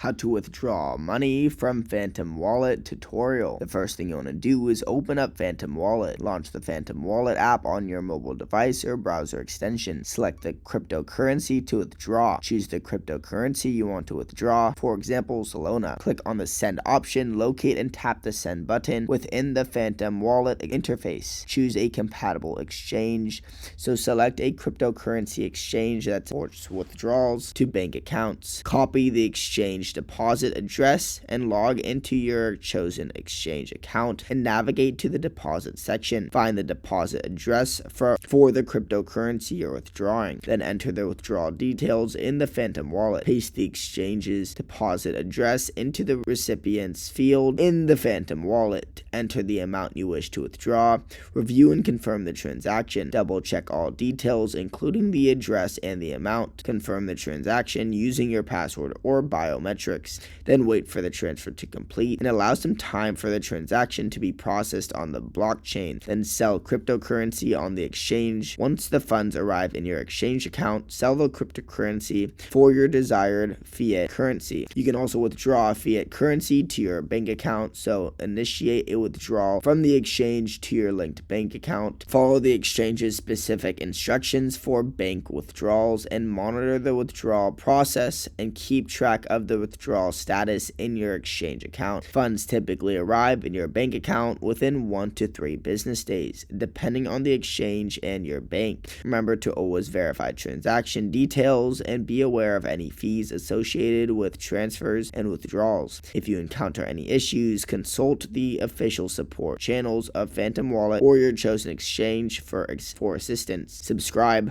How to withdraw money from Phantom Wallet tutorial. The first thing you want to do is open up Phantom Wallet. Launch the Phantom Wallet app on your mobile device or browser extension. Select the cryptocurrency to withdraw. Choose the cryptocurrency you want to withdraw, for example, Solana. Click on the send option, locate and tap the send button within the Phantom Wallet interface. Choose a compatible exchange. So select a cryptocurrency exchange that supports withdrawals to bank accounts. Copy the exchange deposit address and log into your chosen exchange account and navigate to the deposit section. Find the deposit address for the cryptocurrency you're withdrawing. Then enter the withdrawal details in the Phantom Wallet. Paste the exchange's deposit address into the recipient's field in the Phantom Wallet. Enter the amount you wish to withdraw. Review and confirm the transaction. Double check all details, including the address and the amount. Confirm the transaction using your password or biometrics. Then wait for the transfer to complete and allow some time for the transaction to be processed on the blockchain. Then sell cryptocurrency on the exchange. Once the funds arrive in your exchange account, sell the cryptocurrency for your desired fiat currency. You can also withdraw fiat currency to your bank account, so initiate a withdrawal from the exchange to your linked bank account. Follow the exchange's specific instructions for bank withdrawals and monitor the withdrawal process and keep track of the withdrawal status in your exchange account. Funds typically arrive in your bank account within 1 to 3 business days, depending on the exchange and your bank. Remember to always verify transaction details and be aware of any fees associated with transfers and withdrawals. If you encounter any issues, consult the official support channels of Phantom Wallet or your chosen exchange for assistance. Subscribe